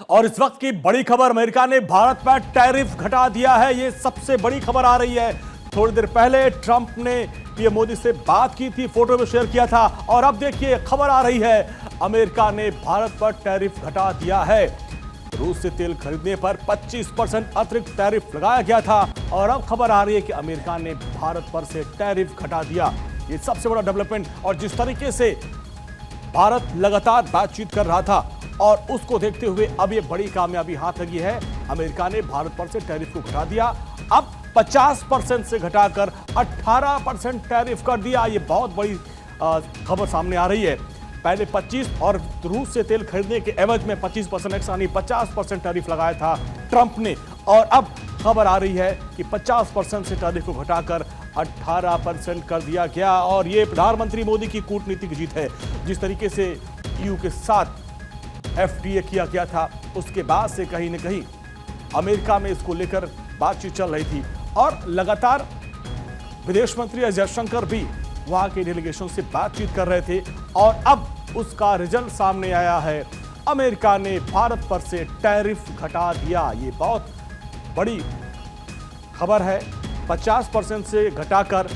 और इस वक्त की बड़ी खबर, अमेरिका ने भारत पर टैरिफ घटा दिया है। ये सबसे बड़ी खबर आ रही है। थोड़ी देर पहले ट्रंप ने पीएम मोदी से बात की थी, फोटो में शेयर किया था, और अब देखिए खबर आ रही है, अमेरिका ने भारत पर टैरिफ घटा दिया है। रूस से तेल खरीदने पर 25% अतिरिक्त टैरिफ लगाया गया था, और अब खबर आ रही है कि अमेरिका ने भारत पर से टैरिफ घटा दिया। ये सबसे बड़ा डेवलपमेंट, और जिस तरीके से भारत लगातार बातचीत कर रहा था और उसको देखते हुए अब ये बड़ी कामयाबी हाथ लगी है। अमेरिका ने भारत पर से टैरिफ को घटा दिया, अब 50% से घटाकर 18% टैरिफ कर दिया। ये बहुत बड़ी खबर सामने आ रही है। पहले 25 और रूस से तेल खरीदने के एवज में 25% यानी 50% टैरिफ लगाया था ट्रंप ने, और अब खबर आ रही है कि 50% से टैरिफ को घटाकर 18% कर दिया गया। और ये प्रधानमंत्री मोदी की कूटनीतिक जीत है। जिस तरीके से ईयू के साथ एफटीए किया गया था, उसके बाद से कहीं न कहीं अमेरिका में इसको लेकर बातचीत चल रही थी, और लगातार विदेश मंत्री एस जयशंकर भी वहां के डेलीगेशन से बातचीत कर रहे थे, और अब उसका रिजल्ट सामने आया है। अमेरिका ने भारत पर से टैरिफ घटा दिया। ये बहुत बड़ी खबर है। 50% से घटाकर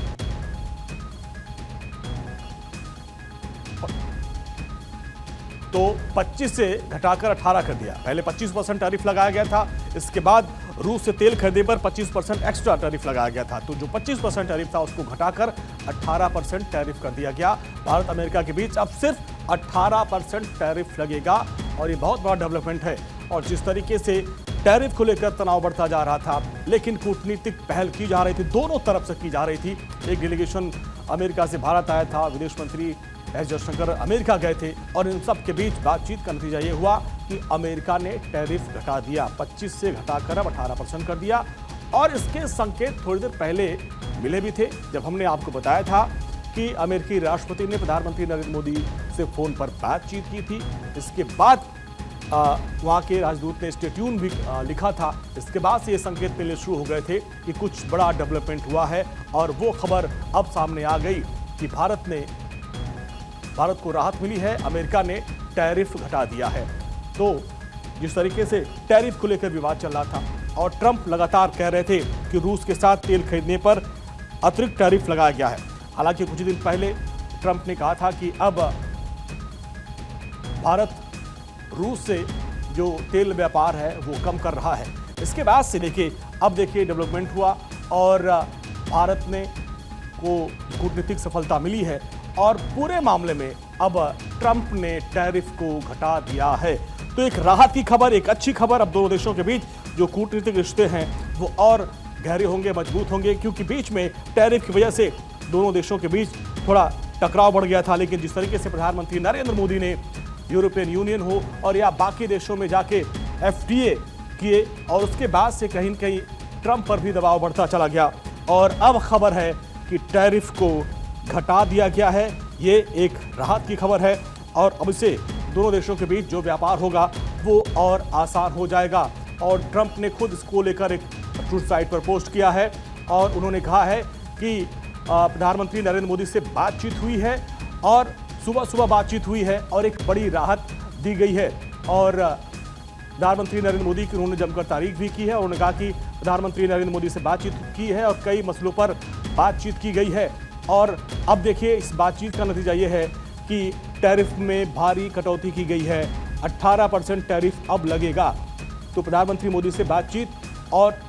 तो 25 से घटाकर 18 कर दिया। पहले 25% टैरिफ लगाया गया था, इसके बाद रूस से तेल खरीदने पर 25% एक्स्ट्रा टैरिफ लगाया गया था। तो जो 25% टैरिफ था उसको घटाकर 18% टैरिफ कर दिया गया। भारत अमेरिका के बीच अब सिर्फ 18% टैरिफ लगेगा, और ये बहुत बड़ा डेवलपमेंट है। और जिस तरीके से टैरिफ को लेकर तनाव बढ़ता जा रहा था, लेकिन कूटनीतिक पहल की जा रही थी, दोनों तरफ से की जा रही थी। एक डेलीगेशन अमेरिका से भारत आया था, विदेश मंत्री एस जयशंकर अमेरिका गए थे, और इन सब के बीच बातचीत का नतीजा ये हुआ कि अमेरिका ने टैरिफ घटा दिया। 25 से घटाकर अब 18% कर दिया। और इसके संकेत थोड़ी देर पहले मिले भी थे, जब हमने आपको बताया था कि अमेरिकी राष्ट्रपति ने प्रधानमंत्री नरेंद्र मोदी से फोन पर बातचीत की थी। इसके बाद वहाँ के राजदूत ने स्टे ट्यून भी लिखा था। इसके बाद से ये संकेत मिलने शुरू हो गए थे कि कुछ बड़ा डेवलपमेंट हुआ है, और वो खबर अब सामने आ गई कि भारत को राहत मिली है, अमेरिका ने टैरिफ घटा दिया है। तो जिस तरीके से टैरिफ को लेकर विवाद चल रहा था, और ट्रंप लगातार कह रहे थे कि रूस के साथ तेल खरीदने पर अतिरिक्त टैरिफ लगाया गया है। हालांकि कुछ दिन पहले ट्रंप ने कहा था कि अब भारत रूस से जो तेल व्यापार है वो कम कर रहा है। इसके बाद से देखिए अब देखिए डेवलपमेंट हुआ, और भारत ने को कूटनीतिक सफलता मिली है, और पूरे मामले में अब ट्रंप ने टैरिफ को घटा दिया है। तो एक राहत की खबर, एक अच्छी खबर। अब दोनों देशों के बीच जो कूटनीतिक रिश्ते हैं वो और गहरे होंगे, मजबूत होंगे, क्योंकि बीच में टैरिफ की वजह से दोनों देशों के बीच थोड़ा टकराव बढ़ गया था। लेकिन जिस तरीके से प्रधानमंत्री नरेंद्र मोदी ने यूरोपियन यूनियन हो और या बाकी देशों में जाके एफटीए किए, और उसके बाद से कहीं न कहीं ट्रंप पर भी दबाव बढ़ता चला गया, और अब खबर है कि टैरिफ को घटा दिया गया है। ये एक राहत की खबर है, और अब इससे दोनों देशों के बीच जो व्यापार होगा वो और आसान हो जाएगा। और ट्रंप ने खुद इसको लेकर एक ट्रूथ साइट पर पोस्ट किया है, और उन्होंने कहा है कि प्रधानमंत्री नरेंद्र मोदी से बातचीत हुई है, और सुबह सुबह बातचीत हुई है, और एक बड़ी राहत दी गई है। और प्रधानमंत्री नरेंद्र मोदी की उन्होंने जमकर तारीफ भी की है, और उन्होंने कहा कि प्रधानमंत्री नरेंद्र मोदी से बातचीत की है और कई मसलों पर बातचीत की गई है। और अब देखिए इस बातचीत का नतीजा ये है कि टैरिफ में भारी कटौती की गई है। 18% टैरिफ अब लगेगा। तो प्रधानमंत्री मोदी से बातचीत, और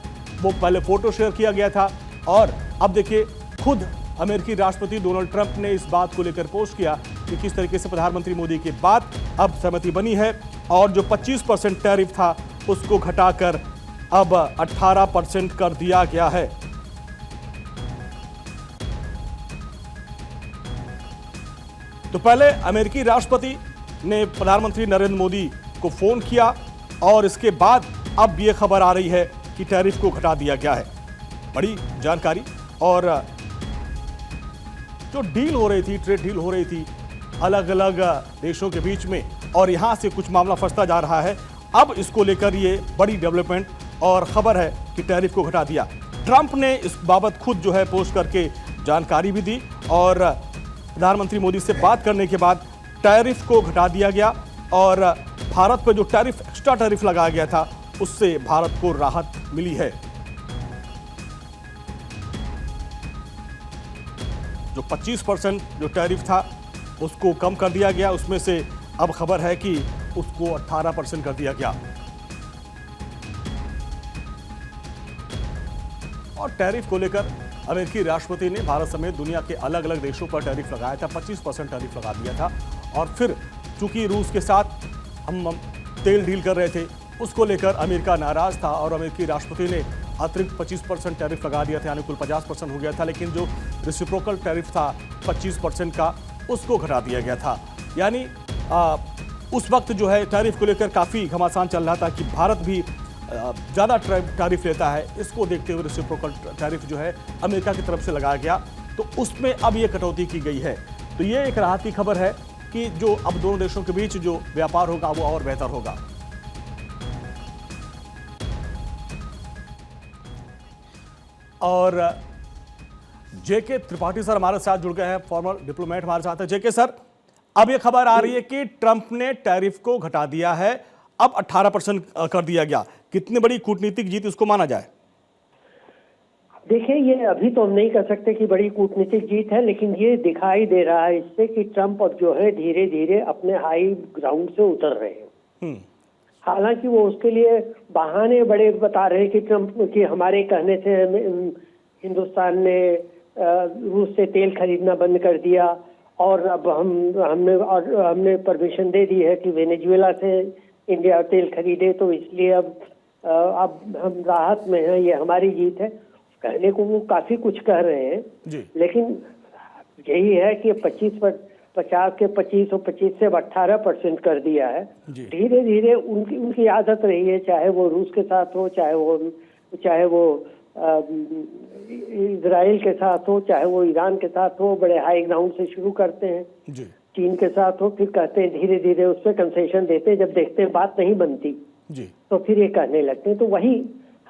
वो पहले फोटो शेयर किया गया था, और अब देखिए खुद अमेरिकी राष्ट्रपति डोनाल्ड ट्रंप ने इस बात को लेकर पोस्ट किया कि किस तरीके से प्रधानमंत्री मोदी के बाद अब सहमति बनी है, और जो 25% टैरिफ था उसको घटाकर अब 18% कर दिया गया है। तो पहले अमेरिकी राष्ट्रपति ने प्रधानमंत्री नरेंद्र मोदी को फोन किया, और इसके बाद अब यह खबर आ रही है कि टैरिफ को घटा दिया गया है। बड़ी जानकारी। और जो डील हो रही थी, ट्रेड डील हो रही थी अलग अलग देशों के बीच में, और यहां से कुछ मामला फंसता जा रहा है। अब इसको लेकर ये बड़ी डेवलपमेंट और खबर है कि टैरिफ को घटा दिया। ट्रंप ने इस बाबत खुद जो है पोस्ट करके जानकारी भी दी, और प्रधानमंत्री मोदी से बात करने के बाद टैरिफ को घटा दिया गया, और भारत पर जो टैरिफ एक्स्ट्रा टैरिफ लगाया गया था उससे भारत को राहत मिली है। जो 25% जो टैरिफ था उसको कम कर दिया गया, उसमें से अब खबर है कि उसको 18% कर दिया गया। और टैरिफ को लेकर अमेरिकी राष्ट्रपति ने भारत समेत दुनिया के अलग अलग देशों पर टैरिफ लगाया था, 25% टैरिफ लगा दिया था। और फिर चूंकि रूस के साथ हम तेल डील कर रहे थे, उसको लेकर अमेरिका नाराज था और अमेरिकी राष्ट्रपति ने अतिरिक्त 25% टैरिफ लगा दिया था, यानी कुल 50% हो गया था। लेकिन जो रेसिप्रोकल टैरिफ था 25% का, उसको घटा दिया गया था। यानी उस वक्त जो है टैरिफ को लेकर काफ़ी घमासान चल रहा था कि भारत भी ज़्यादा टैरिफ लेता है। इसको देखते हुए रेसिप्रोकल टैरिफ जो है अमेरिका की तरफ से लगाया गया, तो उसमें अब ये कटौती की गई है। तो ये एक राहत की खबर है कि जो अब दोनों देशों के बीच जो व्यापार होगा वो और बेहतर होगा। और जेके त्रिपाठी सर हमारे साथ जुड़ गए हैं, फॉर्मर डिप्लोमेट हमारे साथ है। जेके सर, अब ये खबर आ रही है कि ट्रंप ने टैरिफ को घटा दिया है, अब 18% कर दिया गया। कितनी बड़ी कूटनीतिक जीत इसको माना जाए? देखिए, ये अभी तो हम नहीं कह सकते कि बड़ी कूटनीतिक जीत है, लेकिन ये दिखाई दे रहा है इससे कि ट्रंप अब जो है धीरे धीरे अपने हाई ग्राउंड से उतर रहे हैं। हालांकि वो उसके लिए बहाने बड़े बता रहे हैं कि ट्रंप कि हमारे कहने से हिंदुस्तान ने रूस से तेल खरीदना बंद कर दिया और अब हमने परमिशन दे दी है कि वेनेजुएला से इंडिया तेल खरीदे, तो इसलिए अब हम राहत में हैं, ये हमारी जीत है। कहने को वो काफी कुछ कह रहे हैं जी। लेकिन यही है कि 50 के 25 और 25 से 18% कर दिया है। धीरे धीरे उनकी आदत रही है, चाहे वो रूस के साथ हो, चाहे वो इजराइल के साथ हो, चाहे वो ईरान के साथ हो, बड़े हाई ग्राउंड से शुरू करते हैं जी। चीन के साथ हो, फिर कहते हैं धीरे धीरे उस पर कंसेशन देते हैं, जब देखते हैं बात नहीं बनती जी, तो फिर ये कहने लगते हैं। तो वही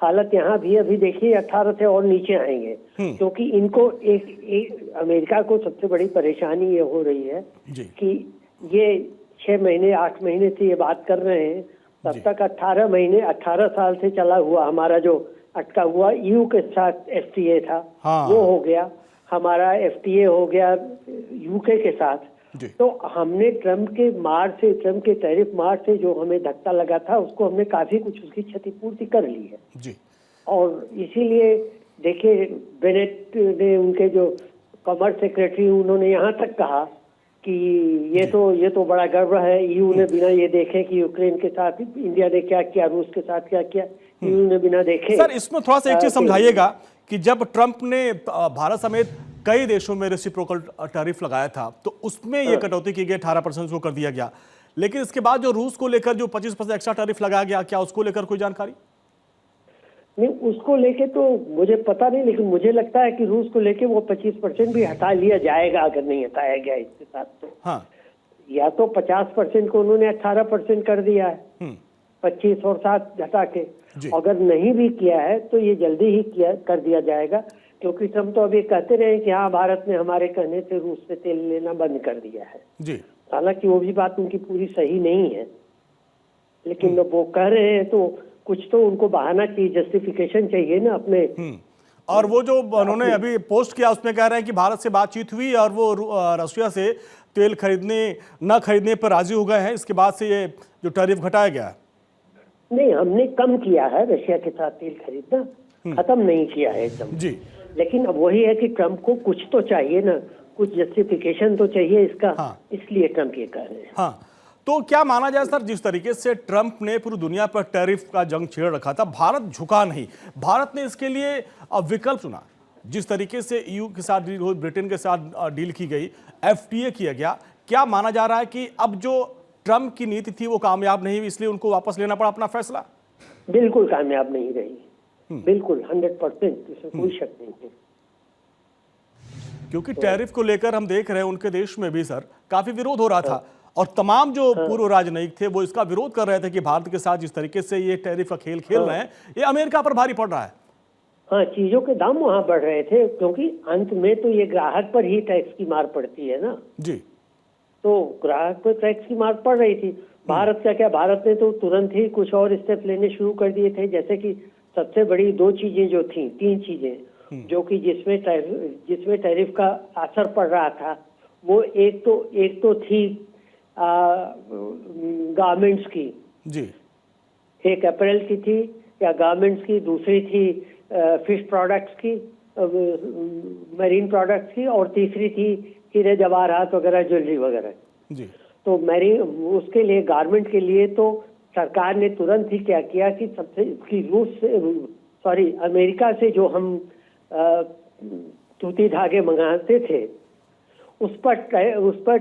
हालत यहाँ भी अभी देखिए 18 से और नीचे आएंगे, क्योंकि इनको एक अमेरिका को सबसे बड़ी परेशानी ये हो रही है कि ये 6 महीने 8 महीने से ये बात कर रहे हैं, तब तक 18 महीने 18 साल से चला हुआ हमारा जो अटका हुआ ईयू के साथ एफटीए था, वो हो गया, हमारा एफटीए हो गया यूके के साथ। तो हमने ट्रम्प के टैरिफ मार से जो हमें धक्का लगा था, उसको हमने काफी कुछ उसकी क्षतिपूर्ति कर ली है जी। और इसीलिए देखिए बेनेट ने, उनके जो कॉमर्स सेक्रेटरी, उन्होंने यहाँ तक कहा कि ये तो बड़ा गर्व है, ईयू ने बिना ये देखे कि यूक्रेन के साथ इंडिया ने क्या किया, रूस के साथ क्या किया, ईयू ने बिना देखे। सर, इसमें थोड़ा सा एक चीज समझाइएगा कि जब ट्रंप ने भारत समेत कई देशों में रेसिप्रोकल टैरिफ लगाया था, तो उसमें ये कटौती की गई, 18% को कर दिया गया। लेकिन इसके बाद जो रूस को लेकर जो 25% एक्स्ट्रा टैरिफ लगाया गया, क्या उसको लेकर कोई जानकारी? नहीं, उसको लेके तो मुझे पता नहीं, लेकिन मुझे लगता है कि रूस को लेके वो 25% भी हटा लिया जाएगा, अगर नहीं हटाया गया इसके साथ तो। हाँ, या तो 50% को उन्होंने 18% कर दिया है, 25 और 7 हटा के। अगर नहीं भी किया है तो ये जल्दी ही कर दिया जाएगा, क्योंकि ट्रम्प तो अभी कहते रहे कि हाँ, भारत ने हमारे कहने से रूस से तेल लेना बंद कर दिया है जी। हालांकि वो भी बात उनकी पूरी सही नहीं है, लेकिन वो कह रहे हैं तो कुछ तो उनको बहाना चाहिए, जस्टिफिकेशन चाहिए ना अपने। और वो जो उन्होंने अभी पोस्ट किया उसमें कह रहे हैं कि भारत से बातचीत हुई और वो रशिया से तेल न खरीदने पर राजी हो गए हैं, इसके बाद से ये जो टैरिफ घटाया गया है। नहीं, हमने कम किया है रशिया के साथ तेल खरीदना, खत्म नहीं किया है एकदम जी। लेकिन अब वही है कि ट्रम्प को कुछ तो चाहिए ना, कुछ जस्टिफिकेशन तो चाहिए इसका। इसलिए ट्रम्प ये कह रहे हैं। हाँ, तो क्या माना जाए सर, जिस तरीके से ट्रंप ने पूरी दुनिया पर टैरिफ का जंग छेड़ रखा था, भारत झुका नहीं, भारत ने इसके लिए विकल्प चुना। जिस तरीके से ईयू के साथ डील हुई, ब्रिटेन के साथ डील की गई, एफटीए किया गया, क्या माना जा रहा है कि अब जो ट्रंप की नीति थी वो कामयाब नहीं हुई, इसलिए उनको वापस लेना पड़ा अपना फैसला? बिल्कुल कामयाब नहीं रही, बिल्कुल 100%, इसमें कोई शक नहीं है। क्योंकि टैरिफ को लेकर हम देख रहे हैं उनके देश में भी सर काफी विरोध हो रहा था, और तमाम जो पूर्व राजनयिक थे वो इसका विरोध कर रहे थे कि भारत के साथ जिस तरीके से ये टैरिफ का खेल खेल रहे हैं, ये अमेरिका पर भारी पड़ रहा है। हाँ, चीजों के दाम वहां बढ़ रहे थे, क्योंकि अंत में तो ये ग्राहक पर ही टैक्स की मार पड़ती है ना जी। तो ग्राहक पर टैक्स की मार पड़ रही थी, भारत का क्या, भारत ने तो तुरंत ही कुछ और स्टेप लेने शुरू कर दिए थे, जैसे कि सबसे बड़ी दो चीजें जो थी, तीन चीजें जो कि जिसमें टैरिफ का असर पड़ रहा था, वो एक तो थी गारमेंट्स की जी, एक अप्रैल की थी या गारमेंट्स की, दूसरी थी फिश प्रोडक्ट्स की, मरीन प्रोडक्ट्स की, और तीसरी थी हीरे जवाहरात वगैरह, ज्वेलरी वगैरह जी। तो उसके लिए गारमेंट के लिए तो सरकार ने तुरंत ही क्या किया कि सबसे इसकी अमेरिका से जो हम सूती धागे मंगाते थे उस पर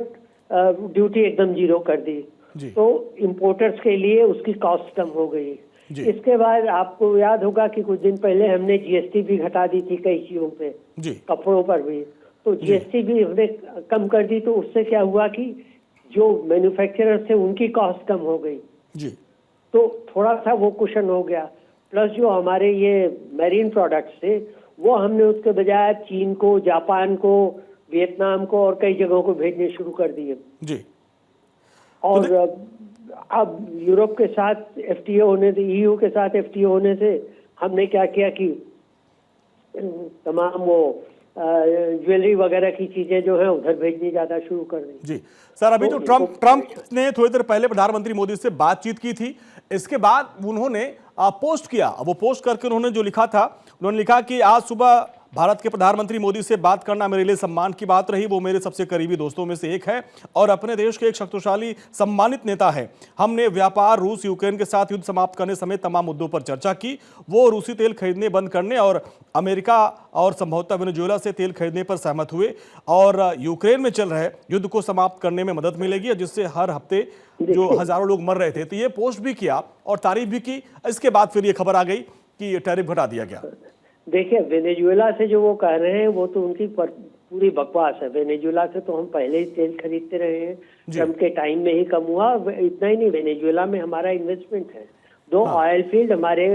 ड्यूटी एकदम जीरो कर दी जी। तो इंपोर्टर्स के लिए उसकी कॉस्ट कम हो गई जी। इसके बाद आपको याद होगा कि कुछ दिन पहले हमने जीएसटी भी घटा दी थी कई चीजों पे जी। कपड़ों पर भी, तो जीएसटी भी हमने कम कर दी, तो उससे क्या हुआ कि जो मैन्युफैक्चरर थे उनकी कॉस्ट कम हो गई जी। तो थोड़ा सा वो कुशन हो गया। प्लस जो हमारे ये मैरीन प्रोडक्ट्स थे वो हमने उसके बजाय चीन को, जापान को, वियतनाम को और कई जगहों को भेजने शुरू कर दिए जी। और तो अब यूरोप के साथ एफटीए होने से, ईयू के साथ एफटीए होने से हमने क्या किया कि तमाम वो ज्वेलरी वगैरह की चीजें जो है उधर भेजनी ज्यादा शुरू कर दी जी। सर, अभी तो ट्रंप ने थोड़ी देर पहले प्रधानमंत्री मोदी से बातचीत की थी, इसके बाद उन्होंने पोस्ट किया। वो पोस्ट करके उन्होंने जो लिखा था, उन्होंने लिखा कि आज सुबह भारत के प्रधानमंत्री मोदी से बात करना मेरे लिए सम्मान की बात रही। वो मेरे सबसे करीबी दोस्तों में से एक है और अपने देश के एक शक्तिशाली सम्मानित नेता है। हमने व्यापार, रूस यूक्रेन के साथ युद्ध समाप्त करने समेत तमाम मुद्दों पर चर्चा की। वो रूसी तेल खरीदने बंद करने और अमेरिका और संभवतः वेनेजुएला से तेल खरीदने पर सहमत हुए और यूक्रेन में चल रहे युद्ध को समाप्त करने में मदद मिलेगी, जिससे हर हफ्ते जो हजारों लोग मर रहे थे। तो ये पोस्ट भी किया और तारीफ भी की। इसके बाद फिर ये खबर आ गई कि टैरिफ घटा दिया गया। देखिए, वेनेजुएला से जो वो कह रहे हैं वो तो उनकी पूरी बकवास है। वेनेजुएला से तो हम पहले ही तेल खरीदते रहे हैं, ट्रम्प के टाइम में ही कम हुआ। इतना ही नहीं, वेनेजुएला में हमारा इन्वेस्टमेंट है, 2 ऑयल फील्ड हमारे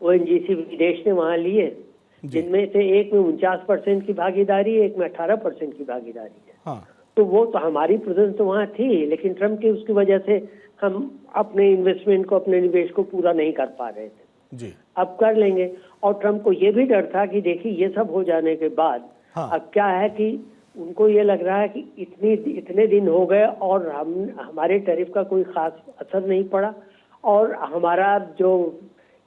ओएनजीसी विदेश ने वहां लिए, जिनमें से एक में 49% की भागीदारी, एक में 18% की भागीदारी है। तो वो तो हमारी प्रेजेंस तो वहाँ थी, लेकिन ट्रम्प की उसकी वजह से हम अपने इन्वेस्टमेंट को, अपने निवेश को पूरा नहीं कर पा रहे थे जी। अब कर लेंगे। और ट्रम्प को ये भी डर था कि देखिए ये सब हो जाने के बाद अब क्या है कि उनको ये लग रहा है कि इतने दिन हो गए और हमारे टैरिफ का कोई खास असर नहीं पड़ा और हमारा जो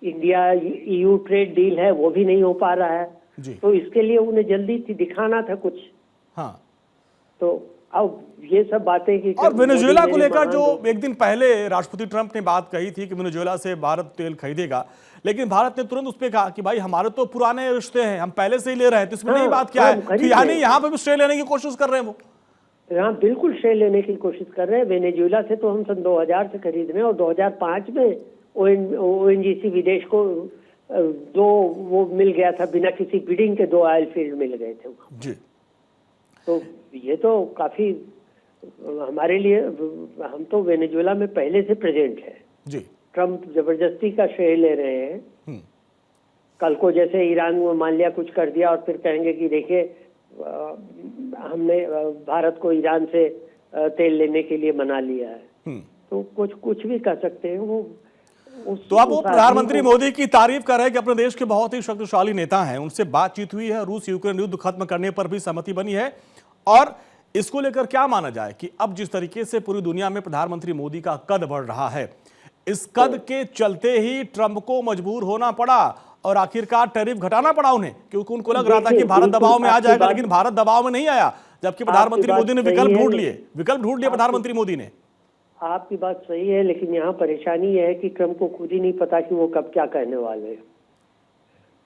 इंडिया ईयू ट्रेड डील है वो भी नहीं हो पा रहा है जी। तो इसके लिए उन्हें जल्दी दिखाना था कुछ। तो अब ये सब बातें की, और वेनेजुएला को लेकर जो एक दिन पहले राष्ट्रपति ट्रंप ने बात कही थी कि वेनेजुएला से भारत तेल खरीदेगा, लेकिन भारत ने तुरंत उस पर कहा कि भाई हमारे तो पुराने रिश्ते हैं, हम पहले से ही ले रहे हैं। तो इसमें नई बात क्या है कि यानी यहाँ पे भी श्रेय लेने की कोशिश कर रहे हैं वो? हाँ, बिल्कुल श्रेय लेने की कोशिश कर रहे हैं। वेनेजुएला से तो हम सन 2000 से खरीद रहे हैं और 2005 में ओएनजीसी विदेश को 2 वो मिल गया था, बिना किसी बिडिंग के 2 ऑयल फील्ड मिल गए थे जी। तो ये तो काफी हमारे लिए, हम तो वेनेजुएला में पहले से प्रेजेंट है जी। ट्रम्प जबरदस्ती का श्रेय ले रहे हैं। कल को जैसे ईरान में मान लिया कुछ कर दिया और फिर कहेंगे कि देखिए हमने भारत को ईरान से तेल लेने के लिए मना लिया है, तो कुछ भी कर सकते हैं वो। तो अब वो प्रधानमंत्री मोदी की तारीफ कर रहे हैं कि अपने देश के बहुत ही शक्तिशाली नेता हैं, उनसे बातचीत हुई है, रूस यूक्रेन युद्ध खत्म करने पर भी सहमति बनी है। और इसको लेकर क्या माना जाए कि अब जिस तरीके से पूरी दुनिया में प्रधानमंत्री मोदी का कद बढ़ रहा है, इस कद के चलते ही ट्रंप को मजबूर होना पड़ा और आखिरकार टैरिफ घटाना पड़ा उन्हें, क्योंकि उनको लग रहा था कि भारत दबाव में आ जाएगा, लेकिन भारत दबाव में नहीं आया, जबकि प्रधानमंत्री मोदी ने विकल्प ढूंढ लिए प्रधानमंत्री मोदी ने। आपकी बात सही है, लेकिन यहाँ परेशानी यह है कि ट्रम्प को खुद ही नहीं पता कि वो कब क्या कहने वाले हैं।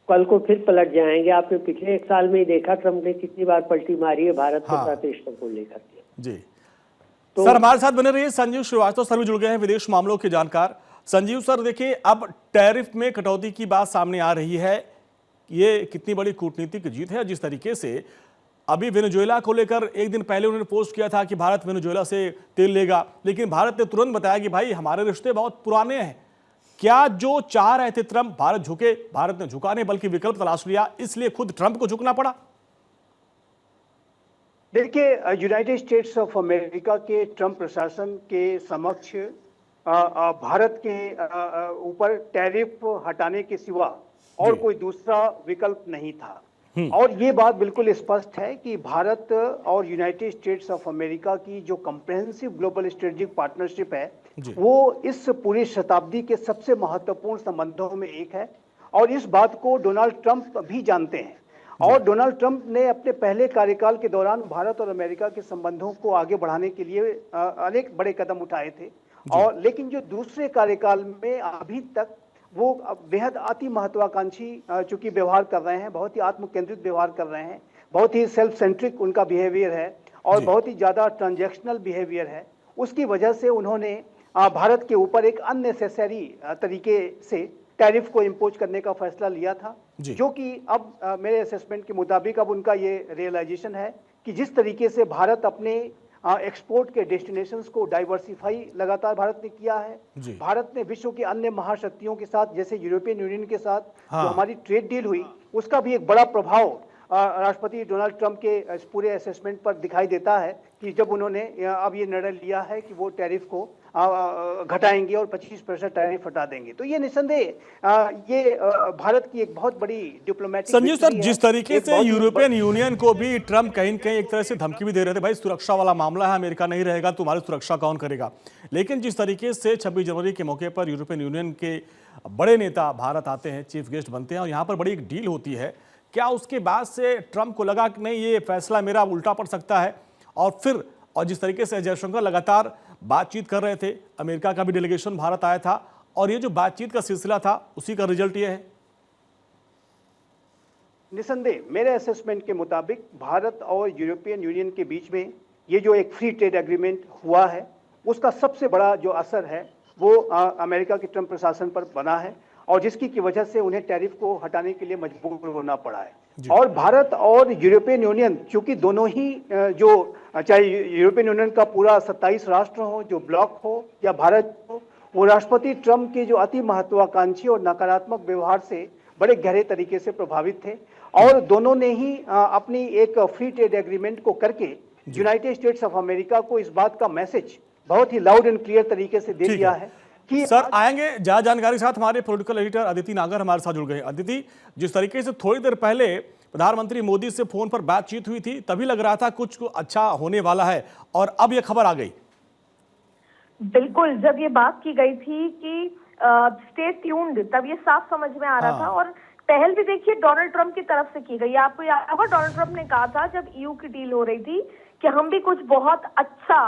कल को फिर पलट जाएंगे। आपने पिछले 1 साल में ही देखा ट्रम्प ने कितनी बार पलटी मारी है भारत के साथ रिश्तों को लेकर के जी। तो सर, हमारे साथ बने रहिए संजीव श्रीवास्तव सर भी जुड़ गए हैं, विदेश मामलों के जानकार। संजीव सर, देखिए अब टैरिफ में कटौती की बात सामने आ रही है, ये कितनी बड़ी कूटनीतिक जीत है। जिस तरीके से अभी वेनेजुएला को लेकर एक दिन पहले उन्होंने पोस्ट किया था कि भारत वेनेजुएला से तेल लेगा, लेकिन भारत ने तुरंत बताया कि भाई हमारे रिश्ते बहुत पुराने हैं। क्या जो चाह रहे थे ट्रंप भारत झुके, भारत ने झुका नहीं बल्कि विकल्प तलाश लिया, इसलिए खुद ट्रंप को झुकना पड़ा? देखिए, यूनाइटेड स्टेट्स ऑफ अमेरिका के ट्रंप प्रशासन के समक्ष भारत के ऊपर टैरिफ हटाने के सिवा और कोई दूसरा विकल्प नहीं था। और ये बात बिल्कुल स्पष्ट है कि भारत और यूनाइटेड स्टेट्स ऑफ अमेरिका की जो कॉम्प्रिहेंसिव ग्लोबल स्ट्रेटेजिक पार्टनरशिप है वो इस पूरी शताब्दी के सबसे महत्वपूर्ण संबंधों में एक है, और इस बात को डोनाल्ड ट्रंप भी जानते हैं। और डोनाल्ड ट्रंप ने अपने पहले कार्यकाल के दौरान भारत और अमेरिका के संबंधों को आगे बढ़ाने के लिए अनेक बड़े कदम उठाए थे, और लेकिन जो दूसरे कार्यकाल में अभी तक वो बेहद अति महत्वाकांक्षी चूंकि व्यवहार कर रहे हैं, बहुत ही आत्मकेंद्रित व्यवहार कर रहे हैं, बहुत ही सेल्फ सेंट्रिक उनका बिहेवियर है और बहुत ही ज्यादा ट्रांजैक्शनल बिहेवियर है। उसकी वजह से उन्होंने भारत के ऊपर एक अननेसेसरी तरीके से टैरिफ को इम्पोज करने का फैसला लिया था, जो कि अब मेरे असेसमेंट के मुताबिक अब उनका ये रियलाइजेशन है कि जिस तरीके से भारत अपने एक्सपोर्ट के डेस्टिनेशंस को डाइवर्सिफाई लगातार भारत ने किया है। भारत ने विश्व के अन्य महाशक्तियों के साथ जैसे यूरोपियन यूनियन के साथ जो हमारी ट्रेड डील हुई उसका भी एक बड़ा प्रभाव राष्ट्रपति डोनाल्ड ट्रंप के इस पूरे असेसमेंट पर दिखाई देता है कि जब उन्होंने अब ये निर्णय लिया है कि वो टैरिफ को घटाएंगे और 25% टैरिफ हटा देंगे, तो ये निसंदेह ये भारत की एक बहुत बड़ी डिप्लोमेटिक संजीव सर, जिस तरीके से यूरोपियन यूनियन को भी ट्रंप कहीं न कहीं एक तरह से धमकी भी दे रहे थे, भाई सुरक्षा वाला मामला है, अमेरिका नहीं रहेगा तुम्हारी सुरक्षा कौन करेगा, लेकिन जिस तरीके से 26 जनवरी के मौके पर यूरोपियन यूनियन के बड़े नेता भारत आते हैं, चीफ गेस्ट बनते हैं और यहाँ पर बड़ी एक डील होती है, क्या उसके बाद से ट्रंप को लगा कि नहीं ये फैसला मेरा उल्टा पड़ सकता है? और जिस तरीके से जयशंकर लगातार बातचीत कर रहे थे, अमेरिका का भी डेलीगेशन भारत आया था और ये जो बातचीत का सिलसिला था उसी का रिजल्ट ये है। निसंदेह मेरे असेसमेंट के मुताबिक भारत और यूरोपियन यूनियन के बीच में ये जो एक फ्री ट्रेड एग्रीमेंट हुआ है उसका सबसे बड़ा जो असर है वो अमेरिका के ट्रंप प्रशासन पर बना है, और जिसकी की वजह से उन्हें टैरिफ को हटाने के लिए मजबूर होना पड़ा है। और भारत और यूरोपियन यूनियन चूंकि दोनों ही जो चाहे यूरोपियन यूनियन का पूरा 27 राष्ट्र हो, जो ब्लॉक हो या भारत हो, वो राष्ट्रपति ट्रंप के जो अति महत्वाकांक्षी और नकारात्मक व्यवहार से बड़े गहरे तरीके से प्रभावित थे, और दोनों ने ही अपनी एक फ्री ट्रेड एग्रीमेंट को करके यूनाइटेड स्टेट्स ऑफ अमेरिका को इस बात का मैसेज बहुत ही लाउड एंड क्लियर तरीके से दे दिया है कि सर आएंगे ज्यादा जानकारी साथ हमारे पॉलिटिकल एडिटर अदिति नागर हमारे साथ जुड़ गए। अदिति, जिस तरीके से थोड़ी देर पहले प्रधानमंत्री मोदी से फोन पर बातचीत हुई थी तभी लग रहा था कुछ अच्छा होने वाला है, और अब ये खबर आ गई। बिल्कुल, जब ये बात की गई थी कि स्टे ट्यून्ड तब ये साफ समझ में आ रहा था, और पहल भी देखिए डोनाल्ड ट्रंप की तरफ से की गई। आपको याद होगा डोनाल्ड ट्रंप ने कहा था जब ईयू की डील हो रही थी कि हम भी कुछ बहुत अच्छा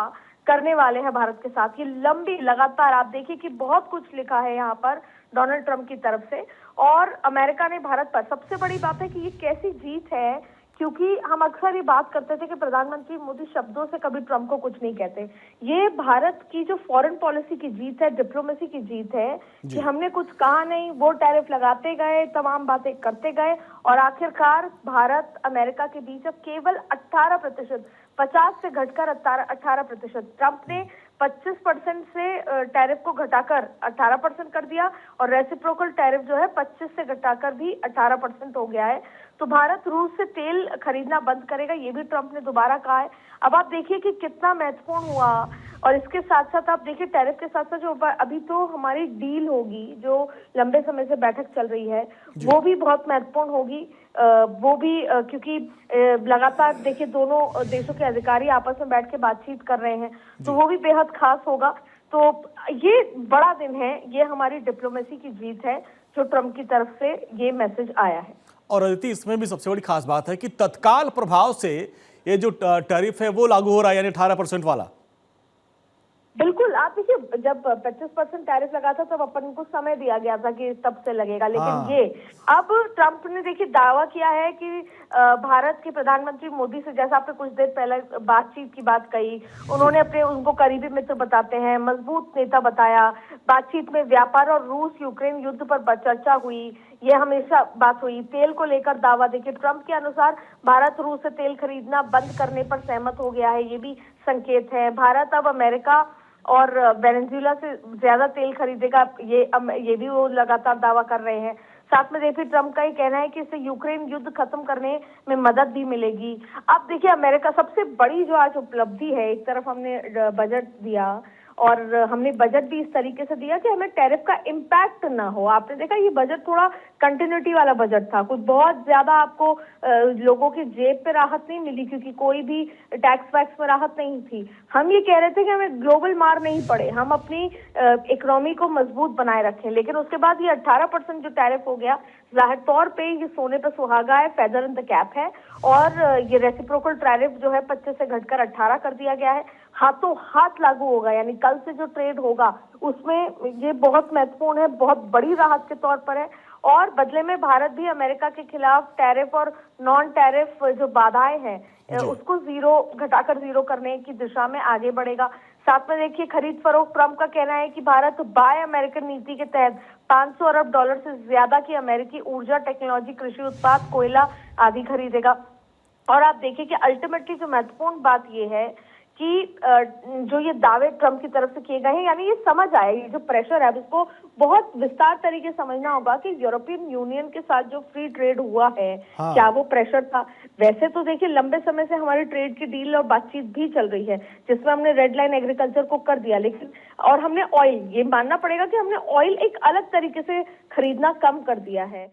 करने वाले हैं भारत के साथ। ये लंबी लगातार आप देखिए कि बहुत कुछ लिखा है यहाँ पर डोनाल्ड ट्रंप की तरफ से, और अमेरिका ने भारत पर। सबसे बड़ी बात है कि ये कैसी जीत है, क्योंकि हम अक्सर ये बात करते थे कि प्रधानमंत्री मोदी शब्दों से कभी ट्रंप को कुछ नहीं कहते। ये भारत की जो फॉरेन पॉलिसी की जीत है, डिप्लोमेसी की जीत है कि हमने कुछ कहा नहीं, वो टैरिफ लगाते गए, तमाम बातें करते गए, और आखिरकार भारत अमेरिका के बीच अब केवल 18%, 50 से घटकर 18%। ट्रंप ने 25% से टैरिफ को घटाकर 18% कर दिया, और रेसिप्रोकल टैरिफ जो है 25 से घटाकर भी 18% हो गया है। तो भारत रूस से तेल खरीदना बंद करेगा, ये भी ट्रंप ने दोबारा कहा है। अब आप देखिए कि कितना महत्वपूर्ण हुआ, और इसके साथ साथ आप देखिए टैरिफ के साथ साथ जो अभी तो हमारी डील होगी, जो लंबे समय से बैठक चल रही है, वो भी बहुत महत्वपूर्ण होगी। वो भी क्योंकि लगातार देखिए दोनों देशों के अधिकारी आपस में बैठ के बातचीत कर रहे हैं, तो वो भी बेहद खास होगा। तो ये बड़ा दिन है, ये हमारी डिप्लोमेसी की जीत है जो ट्रंप की तरफ से ये मैसेज आया है। और अदिति, इसमें भी सबसे बड़ी खास बात है कि तत्काल प्रभाव से ये जो टैरिफ है वो लागू हो रहा है, यानी 18% वाला। बिल्कुल, आप देखिए जब 25% टैरिफ लगा था तब अपन को समय दिया गया था कि तब से लगेगा, लेकिन ये अब ट्रंप ने देखिए दावा किया है कि भारत के प्रधानमंत्री मोदी से, जैसा आपने कुछ देर पहले बातचीत की बात कही, उन्होंने अपने उनको करीबी मित्र बताते हैं, मजबूत नेता बताया। बातचीत में व्यापार और रूस यूक्रेन युद्ध पर चर्चा हुई, ये हमेशा बात हुई। तेल को लेकर दावा, देखिए ट्रंप के अनुसार भारत रूस से तेल खरीदना बंद करने पर सहमत हो गया है, ये भी संकेत है। भारत अब अमेरिका और वेनेजुएला से ज्यादा तेल खरीदेगा, ये भी वो लगातार दावा कर रहे हैं। साथ में देखिए ट्रंप का ये कहना है कि इससे यूक्रेन युद्ध खत्म करने में मदद भी मिलेगी। अब देखिए अमेरिका सबसे बड़ी जो आज उपलब्धि है, एक तरफ हमने बजट दिया और हमने बजट भी इस तरीके से दिया कि हमें टैरिफ का इम्पैक्ट ना हो। आपने देखा ये बजट थोड़ा कंटिन्यूटी वाला बजट था, कुछ बहुत ज्यादा आपको लोगों की जेब पे राहत नहीं मिली क्योंकि कोई भी टैक्स वैक्स में राहत नहीं थी। हम ये कह रहे थे कि हमें ग्लोबल मार नहीं पड़े, हम अपनी इकोनॉमी को मजबूत बनाए रखें, लेकिन उसके बाद ये 18% जो टैरिफ हो गया, जाहिर तौर पे ये सोने पे सुहागा है, फेदर इन द कैप है। और ये रेसिप्रोकल टैरिफ जो है 25 से घटकर 18 कर दिया गया है, हाथों हाथ लागू होगा, यानी कल से जो ट्रेड होगा उसमें ये बहुत महत्वपूर्ण है, बहुत बड़ी राहत के तौर पर है। और बदले में भारत भी अमेरिका के खिलाफ टैरिफ और नॉन टैरिफ जो बाधाएं हैं उसको घटाकर जीरो करने की दिशा में आगे बढ़ेगा। साथ में देखिए खरीद फरोख्त, ट्रंप का कहना है कि भारत बाय अमेरिकन नीति के तहत 500 अरब डॉलर से ज्यादा की अमेरिकी ऊर्जा, टेक्नोलॉजी, कृषि उत्पाद, कोयला आदि खरीदेगा। और आप देखिए कि अल्टीमेटली जो महत्वपूर्ण बात ये है कि जो ये दावे ट्रंप की तरफ से किए गए हैं, यानी ये समझ आया, ये जो प्रेशर है, अब इसको बहुत विस्तार तरीके से समझना होगा कि यूरोपियन यूनियन के साथ जो फ्री ट्रेड हुआ है, हाँ। क्या वो प्रेशर था? वैसे तो देखिए लंबे समय से हमारी ट्रेड की डील और बातचीत भी चल रही है जिसमें हमने रेड लाइन एग्रीकल्चर को कर दिया, लेकिन और हमने ऑयल, ये मानना पड़ेगा कि हमने ऑयल एक अलग तरीके से खरीदना कम कर दिया है।